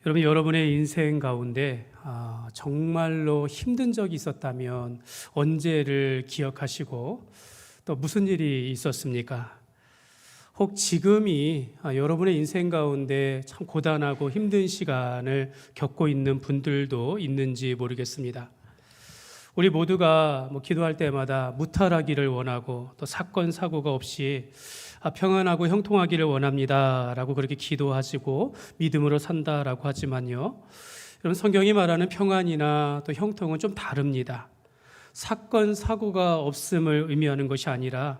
여러분, 여러분의 인생 가운데 정말로 힘든 적이 있었다면 언제를 기억하시고 또 무슨 일이 있었습니까? 혹 지금이 여러분의 인생 가운데 참 고단하고 힘든 시간을 겪고 있는 분들도 있는지 모르겠습니다. 우리 모두가 기도할 때마다 무탈하기를 원하고 또 사건 사고가 없이 평안하고 형통하기를 원합니다 라고 그렇게 기도하시고 믿음으로 산다라고 하지만요, 여러분, 성경이 말하는 평안이나 또 형통은 좀 다릅니다. 사건 사고가 없음을 의미하는 것이 아니라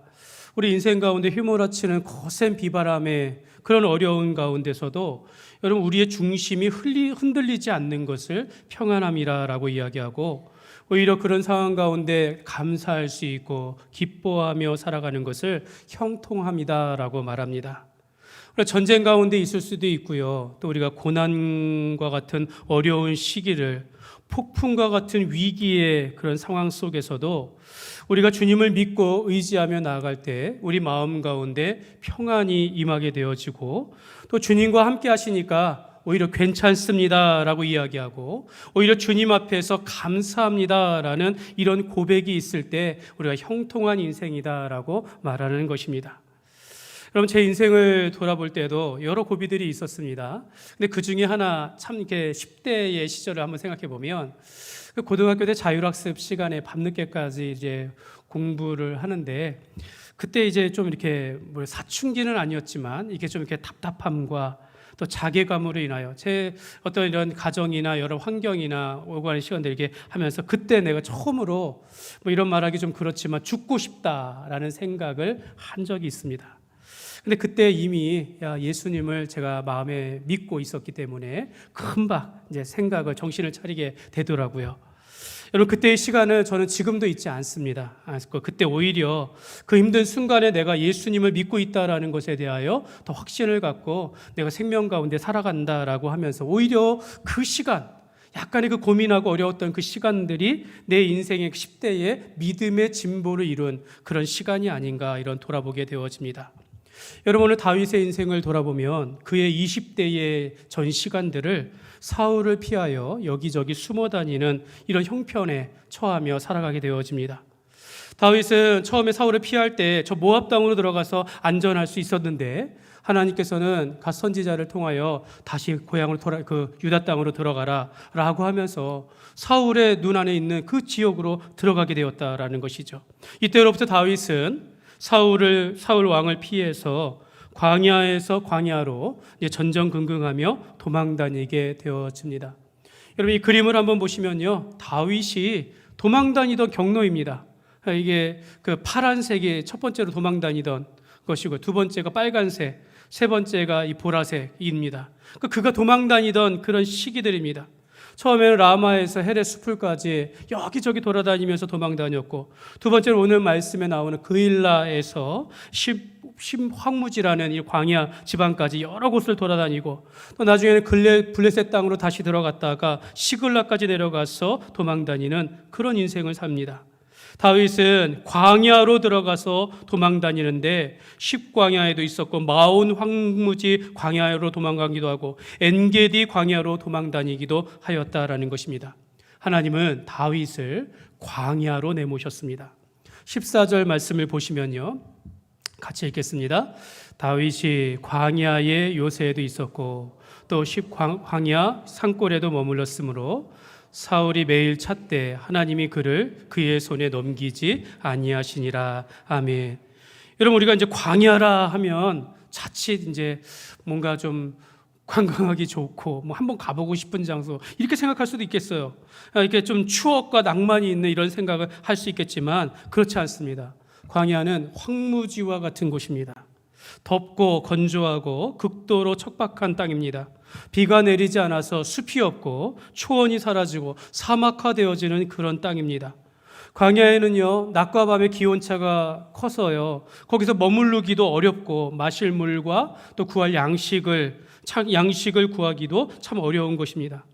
우리 인생 가운데 휘몰아치는 거센 비바람의 그런 어려운 가운데서도 여러분, 우리의 중심이 흔들리지 않는 것을 평안함이라고 이야기하고, 오히려 그런 상황 가운데 감사할 수 있고 기뻐하며 살아가는 것을 형통함이다라고 말합니다. 전쟁 가운데 있을 수도 있고요, 또 우리가 고난과 같은 어려운 시기를, 폭풍과 같은 위기의 그런 상황 속에서도 우리가 주님을 믿고 의지하며 나아갈 때 우리 마음 가운데 평안이 임하게 되어지고, 또 주님과 함께 하시니까 오히려 괜찮습니다라고 이야기하고, 오히려 주님 앞에서 감사합니다라는 이런 고백이 있을 때 우리가 형통한 인생이다라고 말하는 것입니다. 여러분, 제 인생을 돌아볼 때도 여러 고비들이 있었습니다. 근데 그 중에 하나, 참 이렇게 10대의 시절을 한번 생각해 보면, 고등학교 때 자율학습 시간에 밤늦게까지 이제 공부를 하는데, 그때 이제 좀 이렇게 사춘기는 아니었지만 이게 좀 이렇게 답답함과 또 자괴감으로 인하여 제 어떤 이런 가정이나 여러 환경이나 오고 가는 시간들 이렇게 하면서, 그때 내가 처음으로 이런 말하기 좀 그렇지만 죽고 싶다라는 생각을 한 적이 있습니다. 근데 그때 이미 예수님을 제가 마음에 믿고 있었기 때문에 금방 이제 정신을 차리게 되더라고요. 여러분, 그때의 시간은 저는 지금도 잊지 않습니다. 그때 오히려 그 힘든 순간에 내가 예수님을 믿고 있다라는 것에 대하여 더 확신을 갖고 내가 생명 가운데 살아간다라고 하면서, 오히려 그 시간, 약간의 그 고민하고 어려웠던 그 시간들이 내 인생의 10대의 믿음의 진보를 이룬 그런 시간이 아닌가, 이런 돌아보게 되어집니다. 여러분, 오늘 다윗의 인생을 돌아보면 그의 20대의 전 시간들을 사울을 피하여 여기저기 숨어 다니는 이런 형편에 처하며 살아가게 되어집니다. 다윗은 처음에 사울을 피할 때 저 모압 땅으로 들어가서 안전할 수 있었는데, 하나님께서는 갓 선지자를 통하여 다시 고향으로 유다 땅으로 들어가라라고 하면서 사울의 눈 안에 있는 그 지역으로 들어가게 되었다라는 것이죠. 이때로부터 다윗은 사울 왕을 피해서 광야에서 광야로 전전긍긍하며 도망다니게 되어집니다. 여러분, 이 그림을 한번 보시면요, 다윗이 도망다니던 경로입니다. 이게 그 파란색이 첫 번째로 도망다니던 것이고, 두 번째가 빨간색, 세 번째가 이 보라색입니다. 그가 도망다니던 그런 시기들입니다. 처음에는 라마에서 헤레 수풀까지 여기저기 돌아다니면서 도망다녔고, 두 번째로 오늘 말씀에 나오는 그일라에서 심황무지라는 이 광야 지방까지 여러 곳을 돌아다니고, 또 나중에는 블레셋 땅으로 다시 들어갔다가 시글라까지 내려가서 도망다니는 그런 인생을 삽니다. 다윗은 광야로 들어가서 도망다니는데, 십광야에도 있었고 마온 황무지 광야로 도망가기도 하고 엔게디 광야로 도망다니기도 하였다라는 것입니다. 하나님은 다윗을 광야로 내모셨습니다. 14절 말씀을 보시면요, 같이 읽겠습니다. 다윗이 광야의 요새에도 있었고 또 십광야 산골에도 머물렀으므로 사울이 매일 찾되 하나님이 그를 그의 손에 넘기지 아니하시니라. 아멘. 여러분, 우리가 이제 광야라 하면 자칫 이제 뭔가 좀 관광하기 좋고 한번 가보고 싶은 장소, 이렇게 생각할 수도 있겠어요. 이렇게 좀 추억과 낭만이 있는 이런 생각을 할 수 있겠지만 그렇지 않습니다. 광야는 황무지와 같은 곳입니다. 덥고 건조하고 극도로 척박한 땅입니다. 비가 내리지 않아서 숲이 없고 초원이 사라지고 사막화되어지는 그런 땅입니다. 광야에는요, 낮과 밤의 기온차가 커서요, 거기서 머무르기도 어렵고 마실 물과 또 구할 양식을 구하기도 참 어려운 것입니다.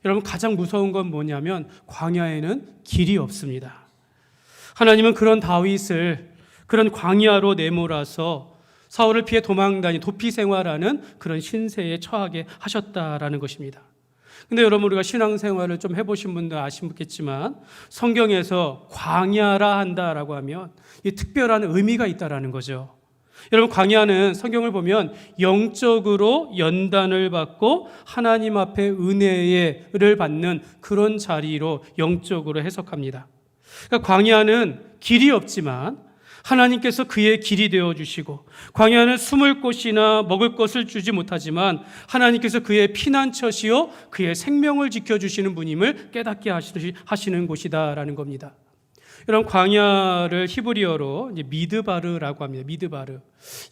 여러분, 가장 무서운 건 뭐냐면 광야에는 길이 없습니다. 하나님은 그런 다윗을 그런 광야로 내몰아서 사울을 피해 도망다니 도피 생활하는 그런 신세에 처하게 하셨다라는 것입니다. 근데 여러분, 우리가 신앙생활을 좀 해보신 분들 아시겠지만 성경에서 광야라 한다라고 하면 이 특별한 의미가 있다라는 거죠. 여러분, 광야는 성경을 보면 영적으로 연단을 받고 하나님 앞에 은혜를 받는 그런 자리로 영적으로 해석합니다. 그러니까 광야는 길이 없지만 하나님께서 그의 길이 되어주시고, 광야는 숨을 곳이나 먹을 것을 주지 못하지만 하나님께서 그의 피난처시요 그의 생명을 지켜주시는 분임을 깨닫게 하시는 곳이다라는 겁니다. 여러분, 광야를 히브리어로 이제 미드바르라고 합니다. 미드바르.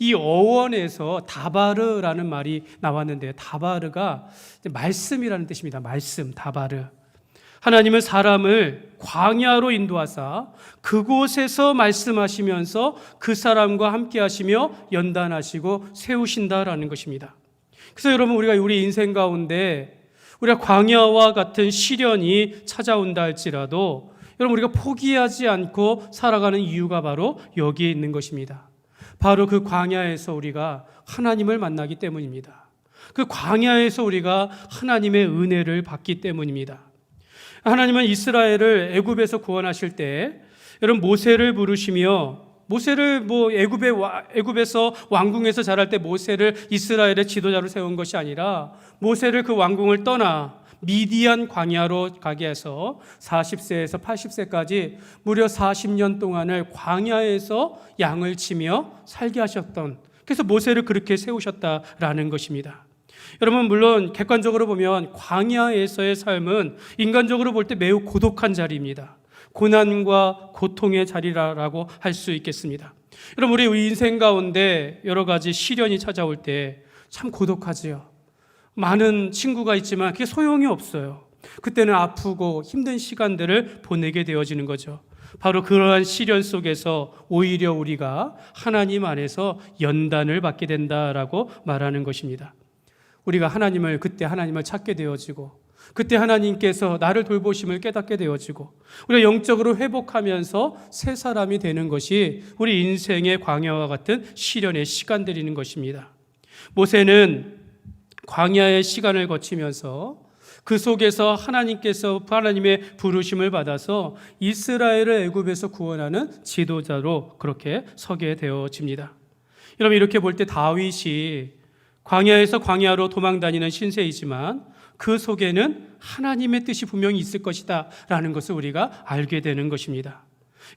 이 어원에서 다바르라는 말이 나왔는데, 다바르가 말씀이라는 뜻입니다. 말씀, 다바르. 하나님은 사람을 광야로 인도하사 그곳에서 말씀하시면서 그 사람과 함께 하시며 연단하시고 세우신다라는 것입니다. 그래서 여러분, 우리 인생 가운데 우리가 광야와 같은 시련이 찾아온다 할지라도 여러분, 우리가 포기하지 않고 살아가는 이유가 바로 여기에 있는 것입니다. 바로 그 광야에서 우리가 하나님을 만나기 때문입니다. 그 광야에서 우리가 하나님의 은혜를 받기 때문입니다. 하나님은 이스라엘을 애굽에서 구원하실 때 여러분, 모세를 부르시며, 모세를 애굽에서 왕궁에서 자랄 때 모세를 이스라엘의 지도자로 세운 것이 아니라 모세를 그 왕궁을 떠나 미디안 광야로 가게 해서 40세에서 80세까지 무려 40년 동안을 광야에서 양을 치며 살게 하셨던, 그래서 모세를 그렇게 세우셨다라는 것입니다. 여러분, 물론 객관적으로 보면 광야에서의 삶은 인간적으로 볼 때 매우 고독한 자리입니다. 고난과 고통의 자리라고 할 수 있겠습니다. 여러분, 우리 인생 가운데 여러 가지 시련이 찾아올 때 참 고독하지요. 많은 친구가 있지만 그게 소용이 없어요. 그때는 아프고 힘든 시간들을 보내게 되어지는 거죠. 바로 그러한 시련 속에서 오히려 우리가 하나님 안에서 연단을 받게 된다라고 말하는 것입니다. 우리가 그때 하나님을 찾게 되어지고, 그때 하나님께서 나를 돌보심을 깨닫게 되어지고, 우리가 영적으로 회복하면서 새 사람이 되는 것이 우리 인생의 광야와 같은 시련의 시간들이는 것입니다. 모세는 광야의 시간을 거치면서 그 속에서 하나님의 부르심을 받아서 이스라엘을 애굽에서 구원하는 지도자로 그렇게 서게 되어집니다. 여러분, 이렇게 볼 때 다윗이 광야에서 광야로 도망다니는 신세이지만 그 속에는 하나님의 뜻이 분명히 있을 것이다 라는 것을 우리가 알게 되는 것입니다.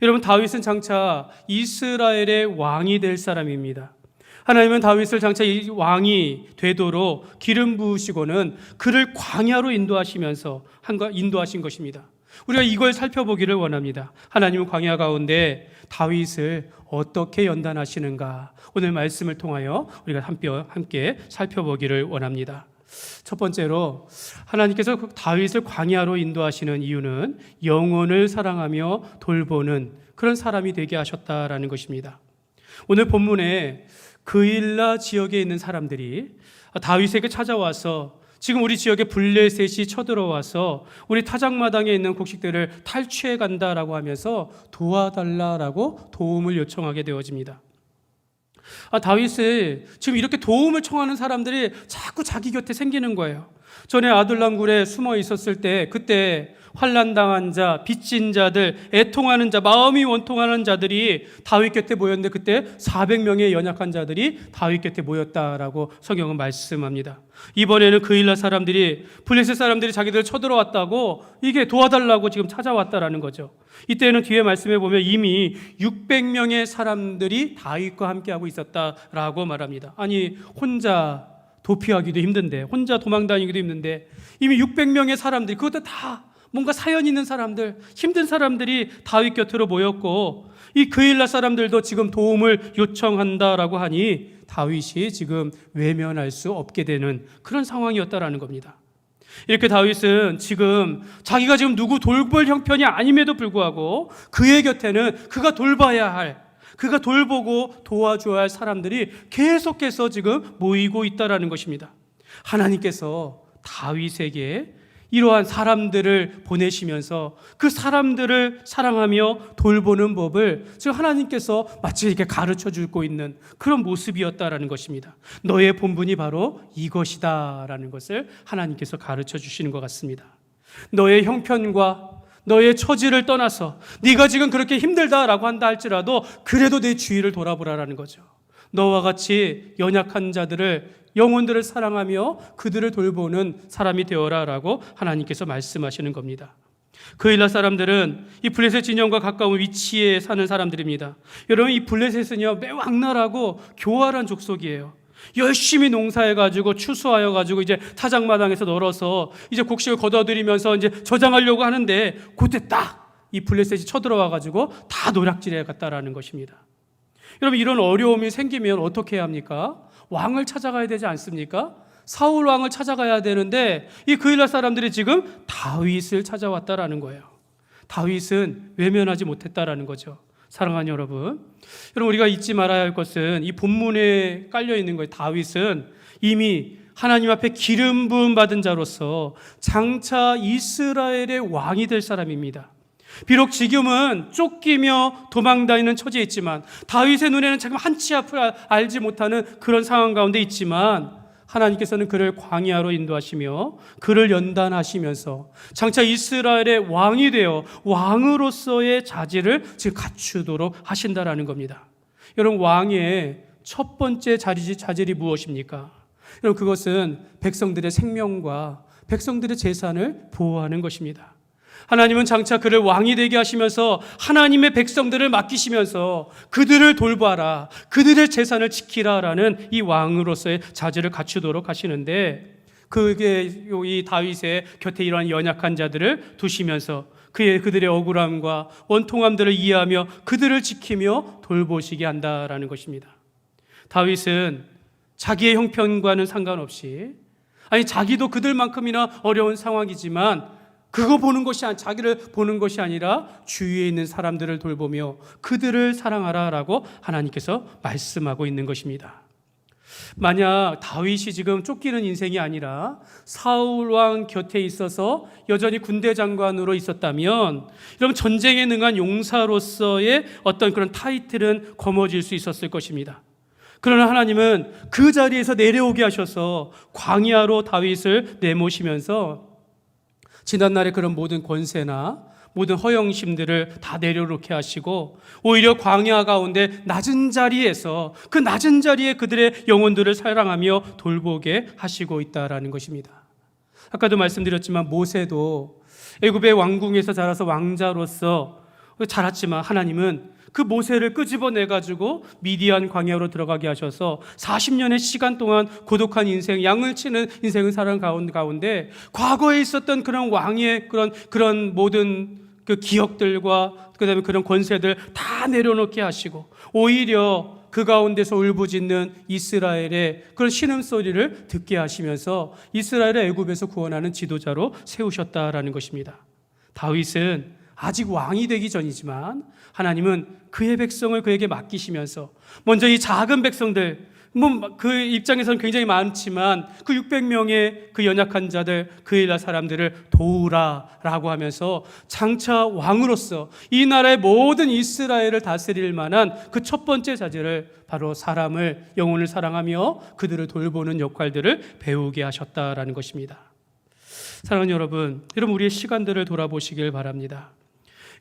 여러분, 다윗은 장차 이스라엘의 왕이 될 사람입니다. 하나님은 다윗을 장차 이 왕이 되도록 기름 부으시고는 그를 광야로 인도하신 것입니다. 우리가 이걸 살펴보기를 원합니다. 하나님은 광야 가운데 다윗을 어떻게 연단하시는가, 오늘 말씀을 통하여 우리가 함께 살펴보기를 원합니다. 첫 번째로, 하나님께서 다윗을 광야로 인도하시는 이유는 영혼을 사랑하며 돌보는 그런 사람이 되게 하셨다라는 것입니다. 오늘 본문에 그일라 지역에 있는 사람들이 다윗에게 찾아와서 지금 우리 지역에 블레셋이 쳐들어와서 우리 타작마당에 있는 곡식들을 탈취해 간다라고 하면서 도와달라라고 도움을 요청하게 되어집니다. 다윗이 지금 이렇게 도움을 청하는 사람들이 자꾸 자기 곁에 생기는 거예요. 전에 아둘람 굴에 숨어 있었을 때 그때 환난당한 자, 빚진 자들, 애통하는 자, 마음이 원통하는 자들이 다윗 곁에 모였는데 그때 400명의 연약한 자들이 다윗 곁에 모였다라고 성경은 말씀합니다. 이번에는 그일라 사람들이, 블레셋 사람들이 자기들을 쳐들어왔다고 이게 도와달라고 지금 찾아왔다라는 거죠. 이때는 뒤에 말씀해 보면 이미 600명의 사람들이 다윗과 함께하고 있었다라고 말합니다. 아니, 혼자 도피하기도 힘든데, 혼자 도망다니기도 힘든데 이미 600명의 사람들이, 그것도 다 뭔가 사연 있는 사람들, 힘든 사람들이 다윗 곁으로 모였고, 이 그일라 사람들도 지금 도움을 요청한다라고 하니 다윗이 지금 외면할 수 없게 되는 그런 상황이었다라는 겁니다. 이렇게 다윗은 지금 자기가 지금 누구 돌볼 형편이 아님에도 불구하고 그의 곁에는 그가 돌봐야 할, 그가 돌보고 도와줘야 할 사람들이 계속해서 지금 모이고 있다라는 것입니다. 하나님께서 다윗에게 이러한 사람들을 보내시면서 그 사람들을 사랑하며 돌보는 법을 지금 하나님께서 마치 이렇게 가르쳐 주고 있는 그런 모습이었다라는 것입니다. 너의 본분이 바로 이것이다라는 것을 하나님께서 가르쳐 주시는 것 같습니다. 너의 형편과 너의 처지를 떠나서 네가 지금 그렇게 힘들다라고 한다 할지라도 그래도 내 주위를 돌아보라라는 거죠. 너와 같이 연약한 자들을, 영혼들을 사랑하며 그들을 돌보는 사람이 되어라라고 하나님께서 말씀하시는 겁니다. 그 일라 사람들은 이 블레셋 진영과 가까운 위치에 사는 사람들입니다. 여러분, 이 블레셋은요 매우 악랄하고 교활한 족속이에요. 열심히 농사해가지고 추수하여가지고 이제 타작마당에서 널어서 이제 곡식을 거둬들이면서 이제 저장하려고 하는데 그때 딱 이 블레셋이 쳐들어와가지고 다 노략질해 갔다라는 것입니다. 여러분, 이런 어려움이 생기면 어떻게 해야 합니까? 왕을 찾아가야 되지 않습니까? 사울 왕을 찾아가야 되는데 이 그일라 사람들이 지금 다윗을 찾아왔다라는 거예요. 다윗은 외면하지 못했다라는 거죠. 사랑하는 여러분, 우리가 잊지 말아야 할 것은 이 본문에 깔려 있는 거예요. 다윗은 이미 하나님 앞에 기름 부음 받은 자로서 장차 이스라엘의 왕이 될 사람입니다. 비록 지금은 쫓기며 도망다니는 처지에 있지만 다윗의 눈에는 지금 한치 앞을 알지 못하는 그런 상황 가운데 있지만 하나님께서는 그를 광야로 인도하시며 그를 연단하시면서 장차 이스라엘의 왕이 되어 왕으로서의 자질을 지금 갖추도록 하신다라는 겁니다. 여러분, 왕의 첫 번째 자질이 무엇입니까? 여러분, 그것은 백성들의 생명과 백성들의 재산을 보호하는 것입니다. 하나님은 장차 그를 왕이 되게 하시면서 하나님의 백성들을 맡기시면서 그들을 돌봐라, 그들의 재산을 지키라라는 이 왕으로서의 자질을 갖추도록 하시는데, 그게 이 다윗의 곁에 이러한 연약한 자들을 두시면서 그들의 억울함과 원통함들을 이해하며 그들을 지키며 돌보시게 한다라는 것입니다. 다윗은 자기의 형편과는 상관없이, 자기도 그들만큼이나 어려운 상황이지만 그거 보는 것이 자기를 보는 것이 아니라 주위에 있는 사람들을 돌보며 그들을 사랑하라라고 하나님께서 말씀하고 있는 것입니다. 만약 다윗이 지금 쫓기는 인생이 아니라 사울 왕 곁에 있어서 여전히 군대 장관으로 있었다면 여러분, 전쟁에 능한 용사로서의 어떤 그런 타이틀은 거머쥘 수 있었을 것입니다. 그러나 하나님은 그 자리에서 내려오게 하셔서 광야로 다윗을 내모시면서 지난날의 그런 모든 권세나 모든 허영심들을 다 내려놓게 하시고 오히려 광야 가운데 낮은 자리에서 그 낮은 자리에 그들의 영혼들을 사랑하며 돌보게 하시고 있다라는 것입니다. 아까도 말씀드렸지만 모세도 애굽의 왕궁에서 자라서 왕자로서 자랐지만 하나님은 그 모세를 끄집어내가지고 미디안 광야로 들어가게 하셔서 40년의 시간 동안 고독한 인생, 양을 치는 인생을 살아간 가운데 과거에 있었던 그런 왕의 그런 모든 그 기억들과 그다음에 그런 권세들 다 내려놓게 하시고 오히려 그 가운데서 울부짖는 이스라엘의 그런 신음소리를 듣게 하시면서 이스라엘을 애굽에서 구원하는 지도자로 세우셨다라는 것입니다. 다윗은 아직 왕이 되기 전이지만 하나님은 그의 백성을 그에게 맡기시면서 먼저 이 작은 백성들, 그 입장에서는 굉장히 많지만 그 600명의 그 연약한 자들, 그일라 사람들을 도우라라고 하면서 장차 왕으로서 이 나라의 모든 이스라엘을 다스릴 만한 그 첫 번째 자질을 바로 사람을, 영혼을 사랑하며 그들을 돌보는 역할들을 배우게 하셨다라는 것입니다. 사랑하는 여러분, 우리의 시간들을 돌아보시길 바랍니다.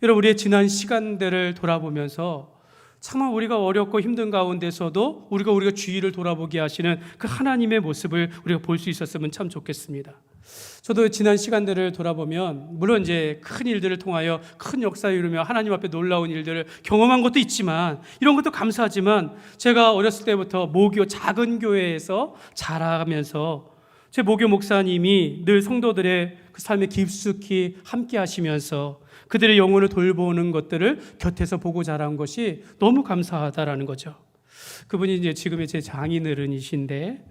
여러분, 우리의 지난 시간들을 돌아보면서 정말 우리가 어렵고 힘든 가운데서도 우리가 주위를 돌아보게 하시는 그 하나님의 모습을 우리가 볼 수 있었으면 참 좋겠습니다. 저도 지난 시간들을 돌아보면 물론 이제 큰 일들을 통하여 큰 역사를 이루며 하나님 앞에 놀라운 일들을 경험한 것도 있지만 이런 것도 감사하지만 제가 어렸을 때부터 작은 교회에서 자라면서 제 모교 목사님이 늘 성도들의 그 삶에 깊숙이 함께 하시면서 그들의 영혼을 돌보는 것들을 곁에서 보고 자란 것이 너무 감사하다라는 거죠. 그분이 이제 지금의 제 장인어른이신데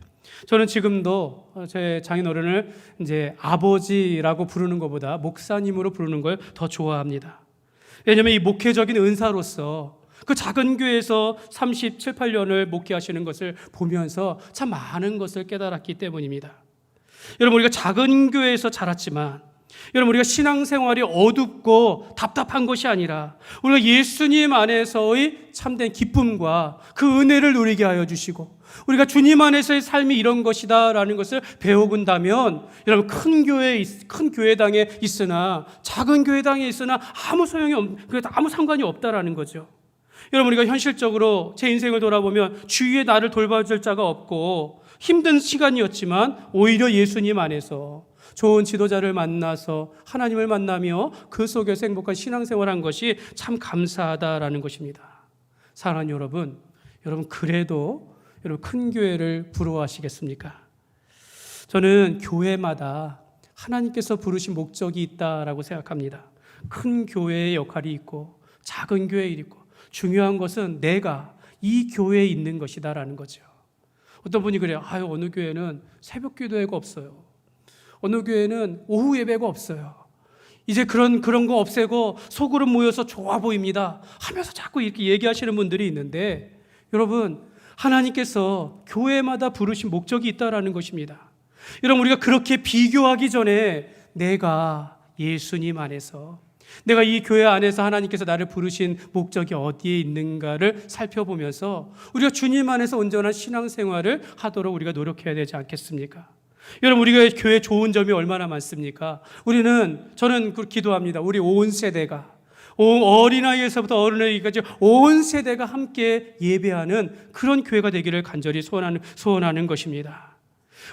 저는 지금도 제 장인어른을 이제 아버지라고 부르는 것보다 목사님으로 부르는 걸 더 좋아합니다. 왜냐하면 이 목회적인 은사로서 그 작은 교회에서 37, 8년을 목회하시는 것을 보면서 참 많은 것을 깨달았기 때문입니다. 여러분, 우리가 작은 교회에서 자랐지만, 여러분, 우리가 신앙생활이 어둡고 답답한 것이 아니라 우리가 예수님 안에서의 참된 기쁨과 그 은혜를 누리게 하여 주시고, 우리가 주님 안에서의 삶이 이런 것이다라는 것을 배워본다면, 여러분, 큰 교회당에 있으나 작은 교회당에 있으나 아무 아무 상관이 없다라는 거죠. 여러분, 우리가 현실적으로 제 인생을 돌아보면 주위에 나를 돌봐줄 자가 없고 힘든 시간이었지만, 오히려 예수님 안에서 좋은 지도자를 만나서 하나님을 만나며 그 속에서 행복한 신앙생활한 것이 참 감사하다라는 것입니다. 사랑하는 여러분, 그래도 여러분 큰 교회를 부러워하시겠습니까? 저는 교회마다 하나님께서 부르신 목적이 있다라고 생각합니다. 큰 교회의 역할이 있고 작은 교회에 있고, 중요한 것은 내가 이 교회에 있는 것이다라는 거죠. 어떤 분이 그래요. 어느 교회는 새벽 기도회가 없어요. 어느 교회는 오후 예배가 없어요. 이제 그런 거 없애고 소그룹 모여서 좋아 보입니다 하면서 자꾸 이렇게 얘기하시는 분들이 있는데, 여러분, 하나님께서 교회마다 부르신 목적이 있다라는 것입니다. 여러분, 우리가 그렇게 비교하기 전에 내가 예수님 안에서, 내가 이 교회 안에서 하나님께서 나를 부르신 목적이 어디에 있는가를 살펴보면서 우리가 주님 안에서 온전한 신앙생활을 하도록 우리가 노력해야 되지 않겠습니까? 여러분, 우리가 교회 좋은 점이 얼마나 많습니까? 저는 기도합니다. 우리 온 세대가, 어린아이에서부터 어른아이까지 온 세대가 함께 예배하는 그런 교회가 되기를 간절히 소원하는 것입니다.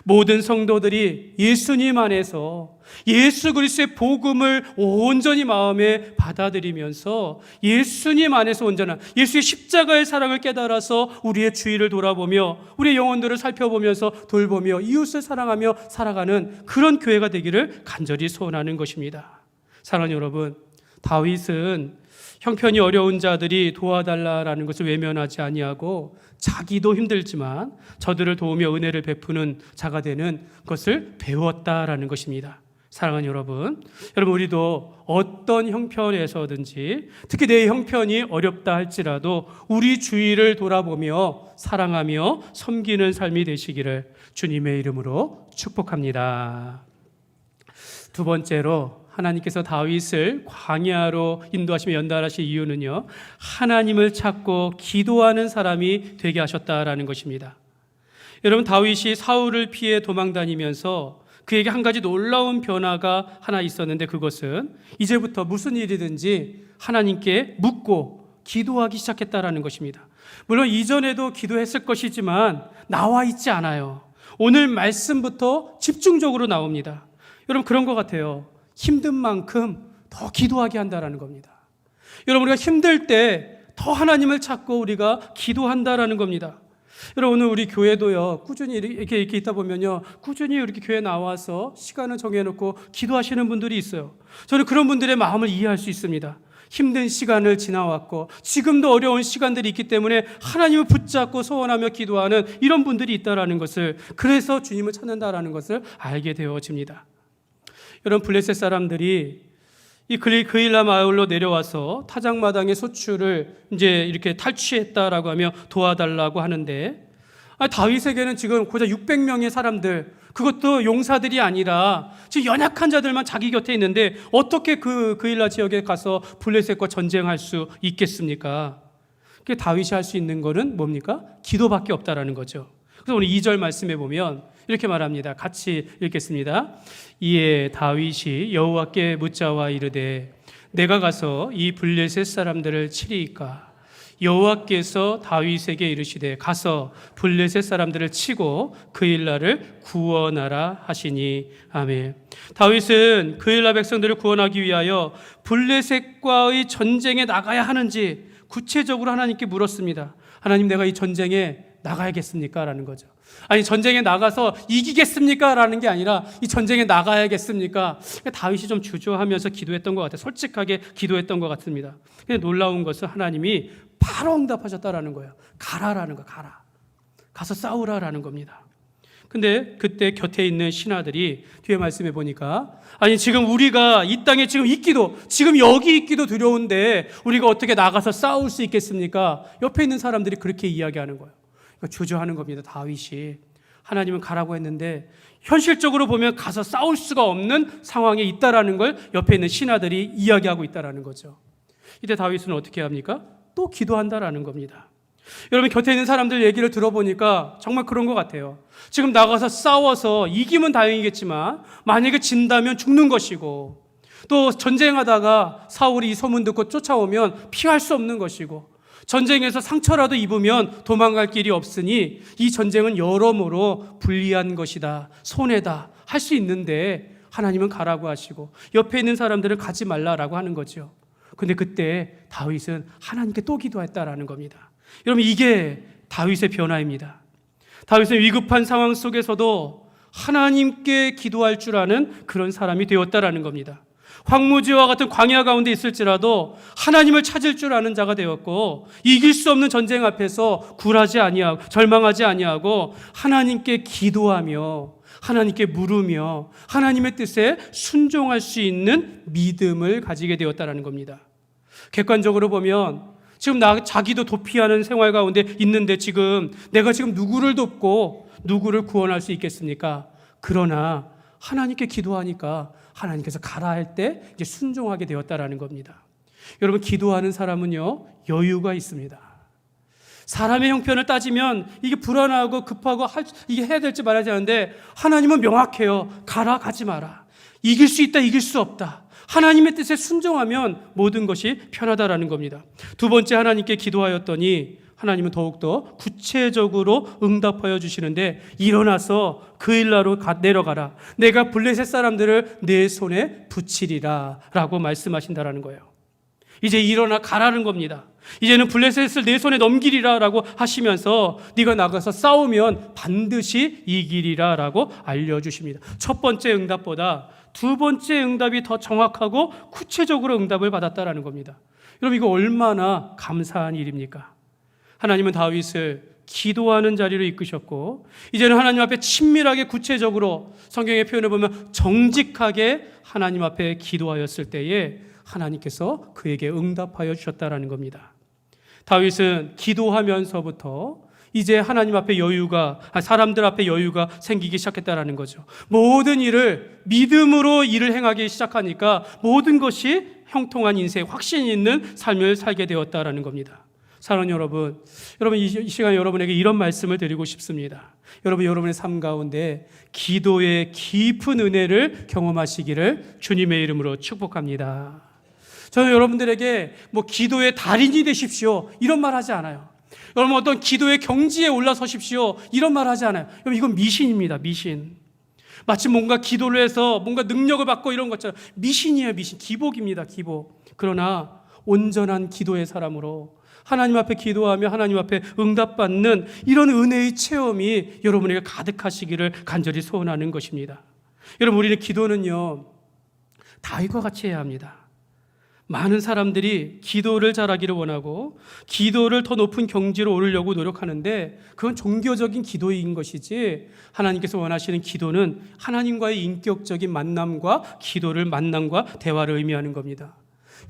모든 성도들이 예수님 안에서 예수 그리스도의 복음을 온전히 마음에 받아들이면서 예수님 안에서 온전한 예수의 십자가의 사랑을 깨달아서 우리의 주위를 돌아보며 우리의 영혼들을 살펴보면서 돌보며 이웃을 사랑하며 살아가는 그런 교회가 되기를 간절히 소원하는 것입니다. 사랑하는 여러분, 다윗은 형편이 어려운 자들이 도와달라라는 것을 외면하지 아니하고 자기도 힘들지만 저들을 도우며 은혜를 베푸는 자가 되는 것을 배웠다라는 것입니다. 사랑하는 여러분, 우리도 어떤 형편에서든지, 특히 내 형편이 어렵다 할지라도 우리 주위를 돌아보며 사랑하며 섬기는 삶이 되시기를 주님의 이름으로 축복합니다. 두 번째로, 하나님께서 다윗을 광야로 인도하시며 연단하신 이유는요, 하나님을 찾고 기도하는 사람이 되게 하셨다라는 것입니다. 여러분, 다윗이 사울을 피해 도망다니면서 그에게 한 가지 놀라운 변화가 하나 있었는데, 그것은 이제부터 무슨 일이든지 하나님께 묻고 기도하기 시작했다라는 것입니다. 물론 이전에도 기도했을 것이지만 나와 있지 않아요. 오늘 말씀부터 집중적으로 나옵니다. 여러분, 그런 것 같아요. 힘든 만큼 더 기도하게 한다라는 겁니다. 여러분, 우리가 힘들 때 더 하나님을 찾고 우리가 기도한다라는 겁니다. 여러분, 오늘 우리 교회도요, 꾸준히 이렇게 있다 보면요, 꾸준히 이렇게 교회 나와서 시간을 정해놓고 기도하시는 분들이 있어요. 저는 그런 분들의 마음을 이해할 수 있습니다. 힘든 시간을 지나왔고 지금도 어려운 시간들이 있기 때문에 하나님을 붙잡고 소원하며 기도하는 이런 분들이 있다라는 것을, 그래서 주님을 찾는다라는 것을 알게 되어집니다. 여러분, 블레셋 사람들이 이 그일라 마을로 내려와서 타작마당의 소출을 이제 이렇게 탈취했다라고 하며 도와달라고 하는데, 다윗에게는 지금 고작 600명의 사람들, 그것도 용사들이 아니라 지금 연약한 자들만 자기 곁에 있는데 어떻게 그 그일라 지역에 가서 블레셋과 전쟁할 수 있겠습니까? 다윗이 할 수 있는 거는 뭡니까? 기도밖에 없다라는 거죠. 그래서 오늘 2절 말씀에 보면 이렇게 말합니다. 같이 읽겠습니다. 이에 다윗이 여호와께 묻자와 이르되 내가 가서 이 블레셋 사람들을 치리이까? 여호와께서 다윗에게 이르시되 가서 블레셋 사람들을 치고 그일라를 구원하라 하시니. 아멘. 다윗은 그일라 백성들을 구원하기 위하여 블레셋과의 전쟁에 나가야 하는지 구체적으로 하나님께 물었습니다. 하나님, 내가 이 전쟁에 나가야겠습니까? 라는 거죠. 아니, 전쟁에 나가서 이기겠습니까? 라는 게 아니라 이 전쟁에 나가야겠습니까? 다윗이 좀 주저하면서 기도했던 것 같아요. 솔직하게 기도했던 것 같습니다. 근데 놀라운 것은 하나님이 바로 응답하셨다라는 거예요. 가라라는 거, 가라. 가서 싸우라라는 겁니다. 근데 그때 곁에 있는 신하들이 뒤에 말씀해 보니까, 아니, 지금 우리가 이 땅에 지금 있기도, 지금 여기 있기도 두려운데 우리가 어떻게 나가서 싸울 수 있겠습니까? 옆에 있는 사람들이 그렇게 이야기하는 거예요. 주저하는 겁니다. 다윗이. 하나님은 가라고 했는데 현실적으로 보면 가서 싸울 수가 없는 상황에 있다라는 걸 옆에 있는 신하들이 이야기하고 있다라는 거죠. 이때 다윗은 어떻게 합니까? 또 기도한다라는 겁니다. 여러분, 곁에 있는 사람들 얘기를 들어보니까 정말 그런 것 같아요. 지금 나가서 싸워서 이기면 다행이겠지만 만약에 진다면 죽는 것이고, 또 전쟁하다가 사울이 이 소문 듣고 쫓아오면 피할 수 없는 것이고, 전쟁에서 상처라도 입으면 도망갈 길이 없으니 이 전쟁은 여러모로 불리한 것이다, 손해다 할 수 있는데 하나님은 가라고 하시고 옆에 있는 사람들은 가지 말라라고 하는 거죠. 근데 그때 다윗은 하나님께 또 기도했다라는 겁니다. 여러분, 이게 다윗의 변화입니다. 다윗은 위급한 상황 속에서도 하나님께 기도할 줄 아는 그런 사람이 되었다라는 겁니다. 황무지와 같은 광야 가운데 있을지라도 하나님을 찾을 줄 아는 자가 되었고, 이길 수 없는 전쟁 앞에서 굴하지 아니하고 절망하지 아니하고 하나님께 기도하며 하나님께 물으며 하나님의 뜻에 순종할 수 있는 믿음을 가지게 되었다는 겁니다. 객관적으로 보면 지금 자기도 도피하는 생활 가운데 있는데 지금 내가 지금 누구를 돕고 누구를 구원할 수 있겠습니까? 그러나 하나님께 기도하니까 하나님께서 가라 할 때 이제 순종하게 되었다라는 겁니다. 여러분, 기도하는 사람은요, 여유가 있습니다. 사람의 형편을 따지면 이게 불안하고 급하고 이게 해야 될지 말아야 하는데 하나님은 명확해요. 가라, 가지 마라. 이길 수 있다, 이길 수 없다. 하나님의 뜻에 순종하면 모든 것이 편하다라는 겁니다. 두 번째, 하나님께 기도하였더니 하나님은 더욱더 구체적으로 응답하여 주시는데, 일어나서 그 일나로 내려가라. 내가 블레셋 사람들을 내 손에 붙이리라 라고 말씀하신다라는 거예요. 이제 일어나 가라는 겁니다. 이제는 블레셋을 내 손에 넘기리라 라고 하시면서 네가 나가서 싸우면 반드시 이기리라 라고 알려주십니다. 첫 번째 응답보다 두 번째 응답이 더 정확하고 구체적으로 응답을 받았다라는 겁니다. 여러분, 이거 얼마나 감사한 일입니까? 하나님은 다윗을 기도하는 자리로 이끄셨고, 이제는 하나님 앞에 친밀하게 구체적으로 성경의 표현을 보면 정직하게 하나님 앞에 기도하였을 때에 하나님께서 그에게 응답하여 주셨다라는 겁니다. 다윗은 기도하면서부터 이제 하나님 앞에 사람들 앞에 여유가 생기기 시작했다라는 거죠. 모든 일을 믿음으로 일을 행하기 시작하니까 모든 것이 형통한 인생, 확신 있는 삶을 살게 되었다라는 겁니다. 사랑하는 여러분, 이 시간에 여러분에게 이런 말씀을 드리고 싶습니다. 여러분의 삶 가운데 기도의 깊은 은혜를 경험하시기를 주님의 이름으로 축복합니다. 저는 여러분들에게 기도의 달인이 되십시오 이런 말 하지 않아요. 여러분, 어떤 기도의 경지에 올라서십시오 이런 말 하지 않아요. 여러분, 이건 미신입니다. 미신. 마치 뭔가 기도를 해서 뭔가 능력을 받고 이런 것처럼 미신이에요. 미신. 기복입니다. 기복. 그러나 온전한 기도의 사람으로 하나님 앞에 기도하며 하나님 앞에 응답받는 이런 은혜의 체험이 여러분에게 가득하시기를 간절히 소원하는 것입니다. 여러분, 우리는 기도는요, 다윗과 같이 해야 합니다. 많은 사람들이 기도를 잘하기를 원하고 기도를 더 높은 경지로 오르려고 노력하는데 그건 종교적인 기도인 것이지, 하나님께서 원하시는 기도는 하나님과의 인격적인 만남과 만남과 대화를 의미하는 겁니다.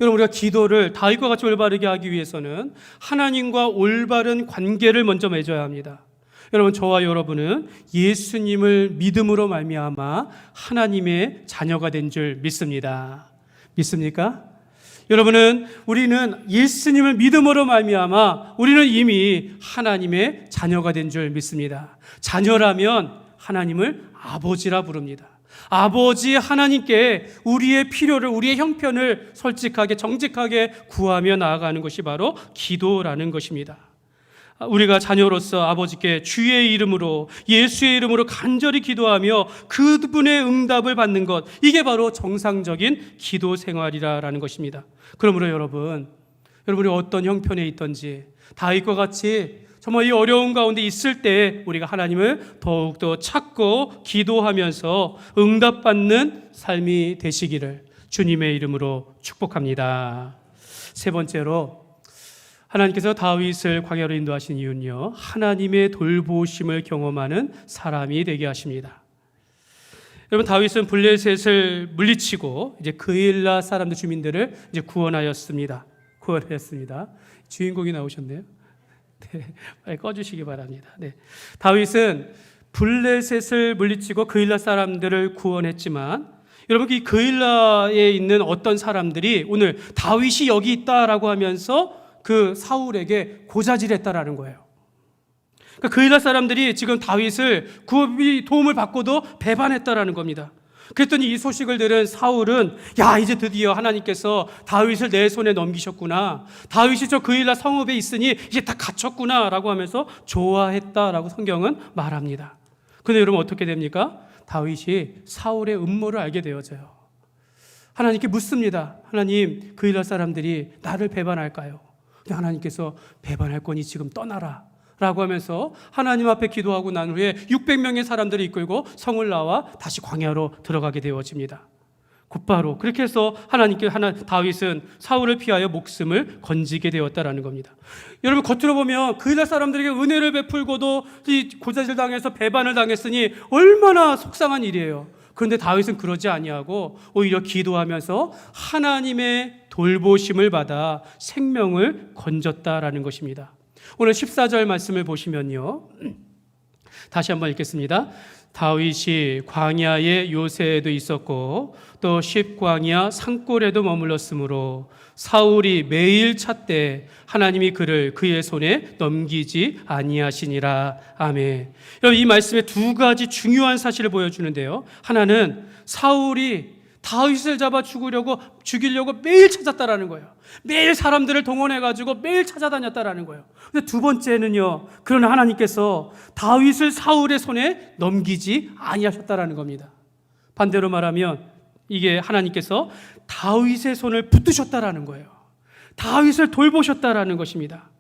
여러분, 우리가 기도를 다윗과 같이 올바르게 하기 위해서는 하나님과 올바른 관계를 먼저 맺어야 합니다. 여러분, 저와 여러분은 예수님을 믿음으로 말미암아 하나님의 자녀가 된 줄 믿습니다. 믿습니까? 우리는 예수님을 믿음으로 말미암아 우리는 이미 하나님의 자녀가 된 줄 믿습니다. 자녀라면 하나님을 아버지라 부릅니다. 아버지 하나님께 우리의 필요를, 우리의 형편을 솔직하게 정직하게 구하며 나아가는 것이 바로 기도라는 것입니다. 우리가 자녀로서 아버지께 주의 이름으로, 예수의 이름으로 간절히 기도하며 그분의 응답을 받는 것, 이게 바로 정상적인 기도 생활이라는 것입니다. 그러므로 여러분이 어떤 형편에 있든지 다윗과 같이 정말 이 어려운 가운데 있을 때 우리가 하나님을 더욱더 찾고 기도하면서 응답받는 삶이 되시기를 주님의 이름으로 축복합니다. 세 번째로, 하나님께서 다윗을 광야로 인도하신 이유는요, 하나님의 돌보심을 경험하는 사람이 되게 하십니다. 여러분, 다윗은 블레셋을 물리치고 이제 그일라 사람들, 주민들을 이제 구원하였습니다. 주인공이 나오셨네요. 네, 빨리 꺼주시기 바랍니다. 네. 다윗은 블레셋을 물리치고 그일라 사람들을 구원했지만, 여러분 이 그일라에 있는 어떤 사람들이 오늘 다윗이 여기 있다라고 하면서 그 사울에게 고자질했다라는 거예요. 그러니까 그일라 사람들이 지금 다윗을 도움을 받고도 배반했다라는 겁니다. 그랬더니 이 소식을 들은 사울은 야, 이제 드디어 하나님께서 다윗을 내 손에 넘기셨구나, 다윗이 저 그일라 성읍에 있으니 이제 다 갇혔구나 라고 하면서 좋아했다라고 성경은 말합니다. 근데 여러분 어떻게 됩니까? 다윗이 사울의 음모를 알게 되어져요. 하나님께 묻습니다. 하나님, 그일라 사람들이 나를 배반할까요? 하나님께서 배반할 거니 지금 떠나라 라고 하면서 하나님 앞에 기도하고 난 후에 600명의 사람들을 이끌고 성을 나와 다시 광야로 들어가게 되어집니다. 곧바로 그렇게 해서 다윗은 사울을 피하여 목숨을 건지게 되었다라는 겁니다. 여러분 겉으로 보면 그일라 사람들에게 은혜를 베풀고도 이 고자질 당해서 배반을 당했으니 얼마나 속상한 일이에요. 그런데 다윗은 그러지 아니하고 오히려 기도하면서 하나님의 돌보심을 받아 생명을 건졌다라는 것입니다. 오늘 14절 말씀을 보시면요, 다시 한번 읽겠습니다. 다윗이 광야의 요새에도 있었고 또 십광야 산골에도 머물렀으므로 사울이 매일 찾되 하나님이 그를 그의 손에 넘기지 아니하시니라. 아멘. 여러분 이 말씀에 두 가지 중요한 사실을 보여주는데요, 하나는 사울이 다윗을 잡아 죽이려고 매일 찾았다라는 거예요. 매일 사람들을 동원해가지고 매일 찾아다녔다라는 거예요. 근데 두 번째는요, 그러나 하나님께서 다윗을 사울의 손에 넘기지 아니하셨다라는 겁니다. 반대로 말하면 이게 하나님께서 다윗의 손을 붙드셨다라는 거예요. 다윗을 돌보셨다라는 것입니다.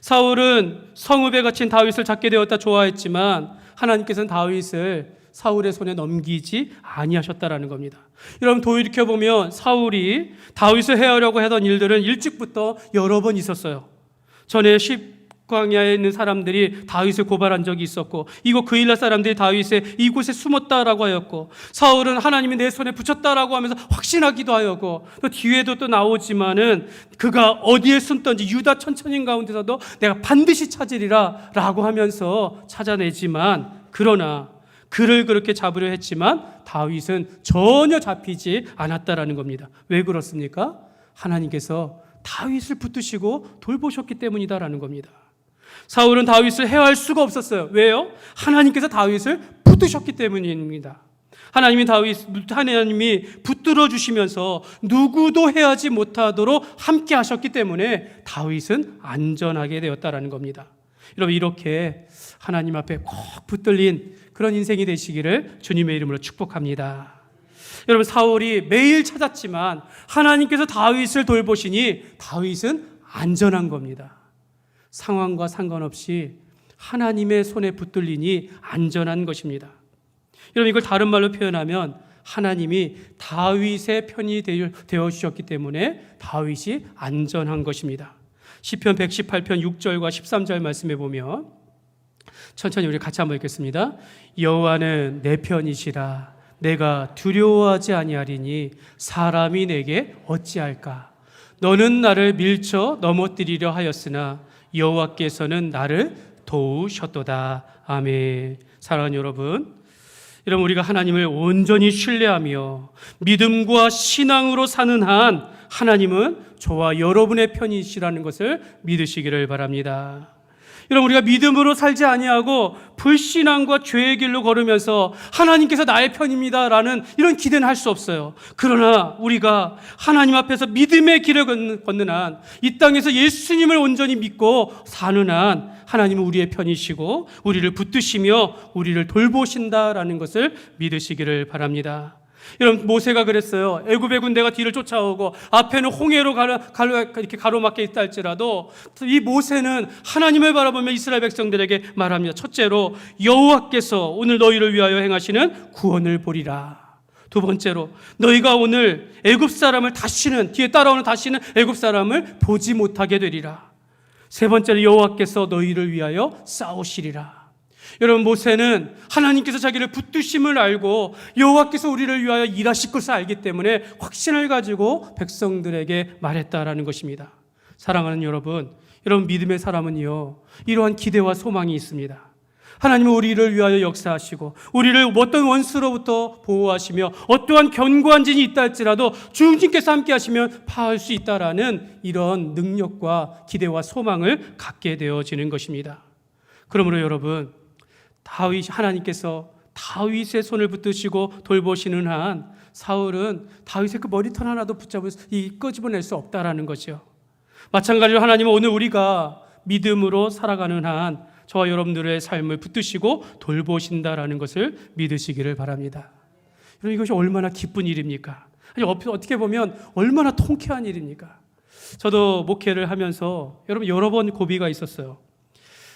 사울은 성읍에 갇힌 다윗을 잡게 되었다 좋아했지만 하나님께서는 다윗을 사울의 손에 넘기지 아니하셨다라는 겁니다. 여러분 돌이켜보면 사울이 다윗을 해하려고 하던 일들은 일찍부터 여러 번 있었어요. 전에 십광야에 있는 사람들이 다윗을 고발한 적이 있었고, 이곳 그일라 사람들이 다윗의 이곳에 숨었다라고 하였고, 사울은 하나님이 내 손에 붙였다라고 하면서 확신하기도 하였고, 또 뒤에도 또 나오지만은 그가 어디에 숨던지 유다 천천인 가운데서도 내가 반드시 찾으리라 라고 하면서 찾아내지만, 그러나 그를 그렇게 잡으려 했지만 다윗은 전혀 잡히지 않았다라는 겁니다. 왜 그렇습니까? 하나님께서 다윗을 붙드시고 돌보셨기 때문이다라는 겁니다. 사울은 다윗을 해할 수가 없었어요. 왜요? 하나님께서 다윗을 붙드셨기 때문입니다. 하나님이 붙들어 주시면서 누구도 해하지 못하도록 함께 하셨기 때문에 다윗은 안전하게 되었다라는 겁니다. 여러분 이렇게 하나님 앞에 꼭 붙들린 그런 인생이 되시기를 주님의 이름으로 축복합니다. 여러분 사울이 매일 찾았지만 하나님께서 다윗을 돌보시니 다윗은 안전한 겁니다. 상황과 상관없이 하나님의 손에 붙들리니 안전한 것입니다. 여러분 이걸 다른 말로 표현하면 하나님이 다윗의 편이 되어 주셨기 때문에 다윗이 안전한 것입니다. 시편 118편 6절과 13절 말씀에 보면 천천히 우리 같이 한번 읽겠습니다. 여호와는 내 편이시라. 내가 두려워하지 아니하리니 사람이 내게 어찌할까. 너는 나를 밀쳐 넘어뜨리려 하였으나 여호와께서는 나를 도우셨도다. 아멘. 사랑하는 여러분, 우리가 하나님을 온전히 신뢰하며 믿음과 신앙으로 사는 한 하나님은 저와 여러분의 편이시라는 것을 믿으시기를 바랍니다. 여러분 우리가 믿음으로 살지 아니하고 불신앙과 죄의 길로 걸으면서 하나님께서 나의 편입니다라는 이런 기대는 할 수 없어요. 그러나 우리가 하나님 앞에서 믿음의 길을 걷는 한, 이 땅에서 예수님을 온전히 믿고 사는 한 하나님은 우리의 편이시고 우리를 붙드시며 우리를 돌보신다라는 것을 믿으시기를 바랍니다. 여러분 모세가 그랬어요. 애굽의 군대가 뒤를 쫓아오고 앞에는 홍해로 이렇게 가로막혀 있다 할지라도 이 모세는 하나님을 바라보며 이스라엘 백성들에게 말합니다. 첫째로 여호와께서 오늘 너희를 위하여 행하시는 구원을 보리라. 두 번째로 너희가 오늘 애굽 사람을 뒤에 따라오는 애굽 사람을 보지 못하게 되리라. 세 번째로 여호와께서 너희를 위하여 싸우시리라. 여러분 모세는 하나님께서 자기를 붙드심을 알고 여호와께서 우리를 위하여 일하실 것을 알기 때문에 확신을 가지고 백성들에게 말했다라는 것입니다. 사랑하는 여러분 믿음의 사람은요 이러한 기대와 소망이 있습니다. 하나님은 우리를 위하여 역사하시고 우리를 어떤 원수로부터 보호하시며 어떠한 견고한 진이 있다 할지라도 주님께서 함께 하시면 파할 수 있다라는 이런 능력과 기대와 소망을 갖게 되어지는 것입니다. 그러므로 여러분, 하나님께서 다윗의 손을 붙드시고 돌보시는 한 사울은 다윗의 그 머리털 하나도 붙잡을 끄집어낼 수 없다라는 거죠. 마찬가지로 하나님은 오늘 우리가 믿음으로 살아가는 한 저와 여러분들의 삶을 붙드시고 돌보신다라는 것을 믿으시기를 바랍니다. 여러분, 이것이 얼마나 기쁜 일입니까? 아니, 어떻게 보면 얼마나 통쾌한 일입니까? 저도 목회를 하면서 여러분 여러 번 고비가 있었어요.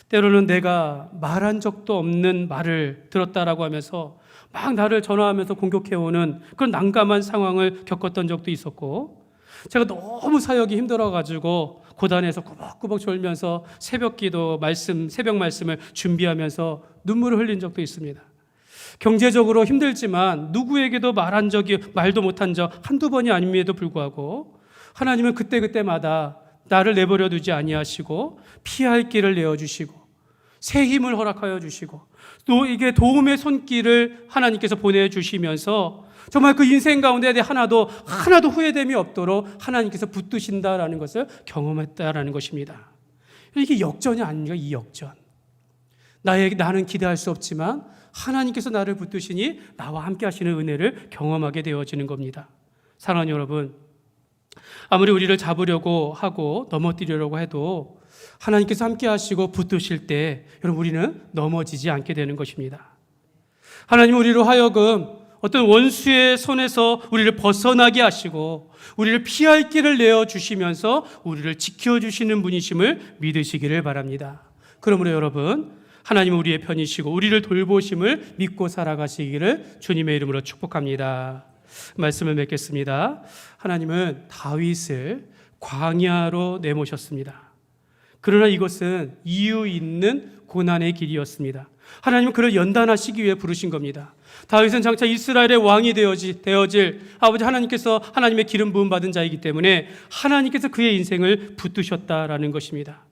때로는 내가 말한 적도 없는 말을 들었다라고 하면서 막 나를 전화하면서 공격해오는 그런 난감한 상황을 겪었던 적도 있었고, 제가 너무 사역이 힘들어가지고 고단에서 꾸벅꾸벅 졸면서 새벽기도 새벽 말씀을 준비하면서 눈물을 흘린 적도 있습니다. 경제적으로 힘들지만 누구에게도 말도 못한 적 한두 번이 아님에도 불구하고 하나님은 그때그때마다 나를 내버려 두지 아니하시고 피할 길을 내어주시고 새 힘을 허락하여 주시고 또 이게 도움의 손길을 하나님께서 보내주시면서 정말 그 인생 가운데 하나도 후회됨이 없도록 하나님께서 붙드신다라는 것을 경험했다라는 것입니다. 이게 역전이 아닙니까? 이 역전. 나는 기대할 수 없지만 하나님께서 나를 붙드시니 나와 함께 하시는 은혜를 경험하게 되어지는 겁니다. 사랑하는 여러분, 아무리 우리를 잡으려고 하고 넘어뜨리려고 해도 하나님께서 함께 하시고 붙드실 때 여러분 우리는 넘어지지 않게 되는 것입니다. 하나님은 우리로 하여금 어떤 원수의 손에서 우리를 벗어나게 하시고 우리를 피할 길을 내어주시면서 우리를 지켜주시는 분이심을 믿으시기를 바랍니다. 그러므로 여러분, 하나님은 우리의 편이시고 우리를 돌보심을 믿고 살아가시기를 주님의 이름으로 축복합니다. 말씀을 맺겠습니다. 하나님은 다윗을 광야로 내모셨습니다. 그러나 이것은 이유 있는 고난의 길이었습니다. 하나님은 그를 연단하시기 위해 부르신 겁니다. 다윗은 장차 이스라엘의 왕이 되어질 아버지 하나님께서 하나님의 기름 부음 받은 자이기 때문에 하나님께서 그의 인생을 붙드셨다라는 것입니다.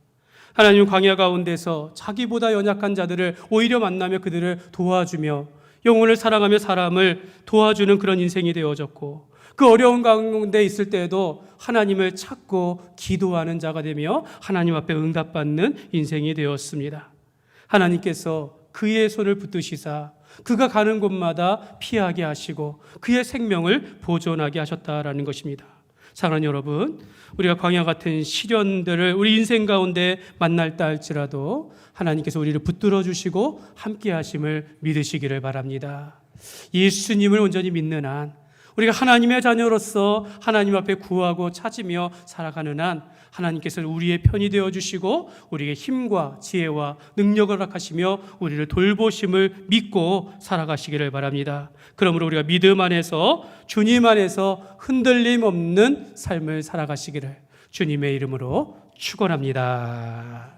하나님은 광야 가운데서 자기보다 연약한 자들을 오히려 만나며 그들을 도와주며 영혼을 사랑하며 사람을 도와주는 그런 인생이 되어졌고, 그 어려운 가운데 있을 때에도 하나님을 찾고 기도하는 자가 되며 하나님 앞에 응답받는 인생이 되었습니다. 하나님께서 그의 손을 붙드시사 그가 가는 곳마다 피하게 하시고 그의 생명을 보존하게 하셨다라는 것입니다. 사랑하는 여러분, 우리가 광야 같은 시련들을 우리 인생 가운데 만날다 할지라도 하나님께서 우리를 붙들어 주시고 함께 하심을 믿으시기를 바랍니다. 예수님을 온전히 믿는 한, 우리가 하나님의 자녀로서 하나님 앞에 구하고 찾으며 살아가는 한 하나님께서 우리의 편이 되어주시고 우리에게 힘과 지혜와 능력을 허락하시며 우리를 돌보심을 믿고 살아가시기를 바랍니다. 그러므로 우리가 믿음 안에서 주님 안에서 흔들림 없는 삶을 살아가시기를 주님의 이름으로 축원합니다.